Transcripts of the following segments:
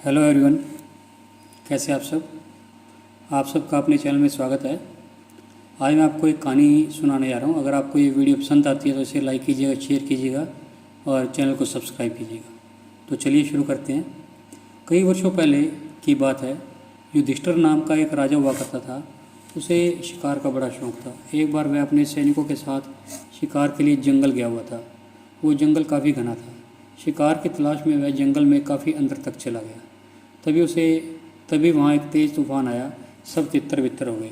Hello everyone, कैसे आप सब। आप सबका अपने चैनल में स्वागत है। आज मैं आपको एक कहानी सुनाने जा रहा हूँ। अगर आपको ये वीडियो पसंद आती है तो इसे लाइक कीजिएगा, शेयर कीजिएगा और चैनल को सब्सक्राइब कीजिएगा। तो चलिए शुरू करते हैं। कई वर्षों पहले की बात है। युधिष्ठिर नाम का एक राजा हुआ करता था। उसे शिकार का बड़ा शौक़ था। एक बार वह अपने सैनिकों के साथ शिकार के लिए जंगल गया हुआ था। वो जंगल काफ़ी घना था। शिकार की तलाश में वह जंगल में काफ़ी अंदर तक चला गया। तभी वहाँ एक तेज़ तूफान आया। सब तितर बितर हो गए।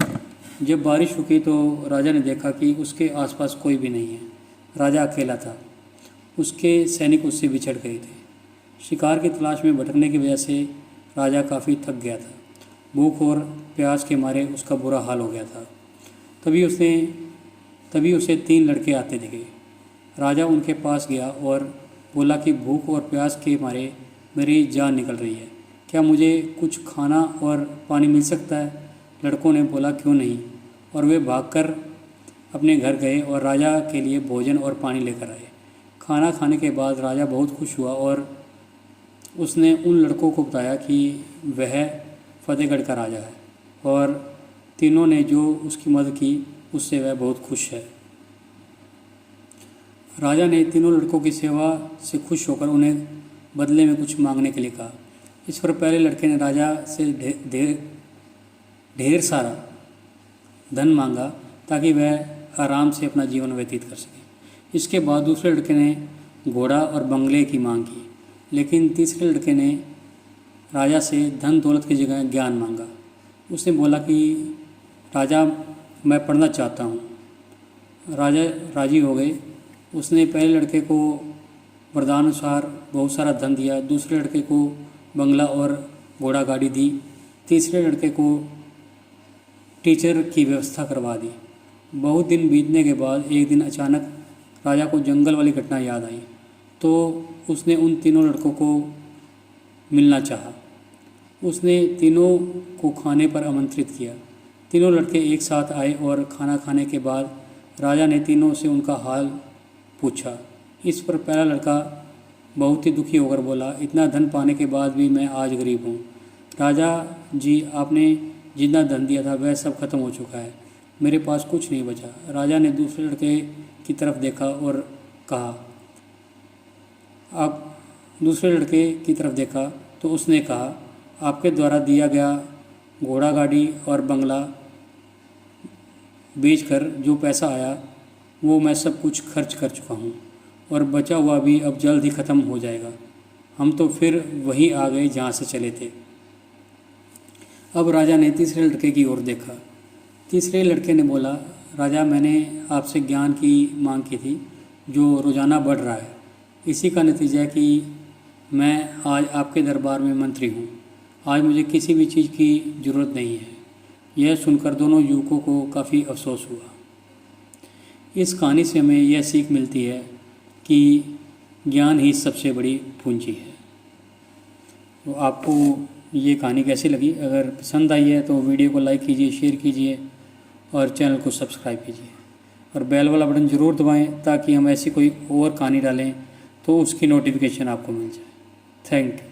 जब बारिश रुकी तो राजा ने देखा कि उसके आसपास कोई भी नहीं है। राजा अकेला था। उसके सैनिक उससे बिछड़ गए थे। शिकार की तलाश में भटकने की वजह से राजा काफ़ी थक गया था। भूख और प्यास के मारे उसका बुरा हाल हो गया था। तभी उसे 3 लड़के आते दिखे। राजा उनके पास गया और बोला कि भूख और प्यास के मारे मेरी जान निकल रही है। क्या मुझे कुछ खाना और पानी मिल सकता है? लड़कों ने बोला क्यों नहीं, और वे भागकर अपने घर गए और राजा के लिए भोजन और पानी लेकर आए। खाना खाने के बाद राजा बहुत खुश हुआ और उसने उन लड़कों को बताया कि वह फतेहगढ़ का राजा है और तीनों ने जो उसकी मदद की उससे वह बहुत खुश है। राजा ने तीनों लड़कों की सेवा से खुश होकर उन्हें बदले में कुछ मांगने के लिए कहा। इस पर पहले लड़के ने राजा से ढेर सारा धन मांगा ताकि वह आराम से अपना जीवन व्यतीत कर सके। इसके बाद दूसरे लड़के ने घोड़ा और बंगले की मांग की, लेकिन तीसरे लड़के ने राजा से धन दौलत की जगह ज्ञान मांगा। उसने बोला कि राजा, मैं पढ़ना चाहता हूँ। राजा राजी हो गए। उसने पहले लड़के को वरदानुसार बहुत सारा धन दिया, दूसरे लड़के को बंगला और घोड़ा गाड़ी दी, तीसरे लड़के को टीचर की व्यवस्था करवा दी। बहुत दिन बीतने के बाद एक दिन अचानक राजा को जंगल वाली घटना याद आई, तो उसने उन तीनों लड़कों को मिलना चाहा। उसने तीनों को खाने पर आमंत्रित किया। तीनों लड़के एक साथ आए और खाना खाने के बाद राजा ने तीनों से उनका हाल पूछा। इस पर पहला लड़का बहुत ही दुखी होकर बोला, इतना धन पाने के बाद भी मैं आज गरीब हूँ। राजा जी, आपने जितना धन दिया था वह सब खत्म हो चुका है। मेरे पास कुछ नहीं बचा। राजा ने दूसरे लड़के की तरफ देखा और कहा आप दूसरे लड़के की तरफ देखा तो उसने कहा, आपके द्वारा दिया गया घोड़ा गाड़ी और बंगला बेचकर जो पैसा आया वो मैं सब कुछ खर्च कर चुका हूँ और बचा हुआ भी अब जल्द ही ख़त्म हो जाएगा। हम तो फिर वहीं आ गए जहाँ से चले थे। अब राजा ने तीसरे लड़के की ओर देखा। तीसरे लड़के ने बोला, राजा, मैंने आपसे ज्ञान की मांग की थी जो रोज़ाना बढ़ रहा है। इसी का नतीजा है कि मैं आज आपके दरबार में मंत्री हूँ। आज मुझे किसी भी चीज़ की ज़रूरत नहीं है। यह सुनकर दोनों युवकों को काफ़ी अफसोस हुआ। इस कहानी से हमें यह सीख मिलती है कि ज्ञान ही सबसे बड़ी पूंजी है। तो आपको ये कहानी कैसी लगी? अगर पसंद आई है तो वीडियो को लाइक कीजिए, शेयर कीजिए और चैनल को सब्सक्राइब कीजिए और बेल वाला बटन ज़रूर दबाएं ताकि हम ऐसी कोई और कहानी डालें तो उसकी नोटिफिकेशन आपको मिल जाए। Thank you.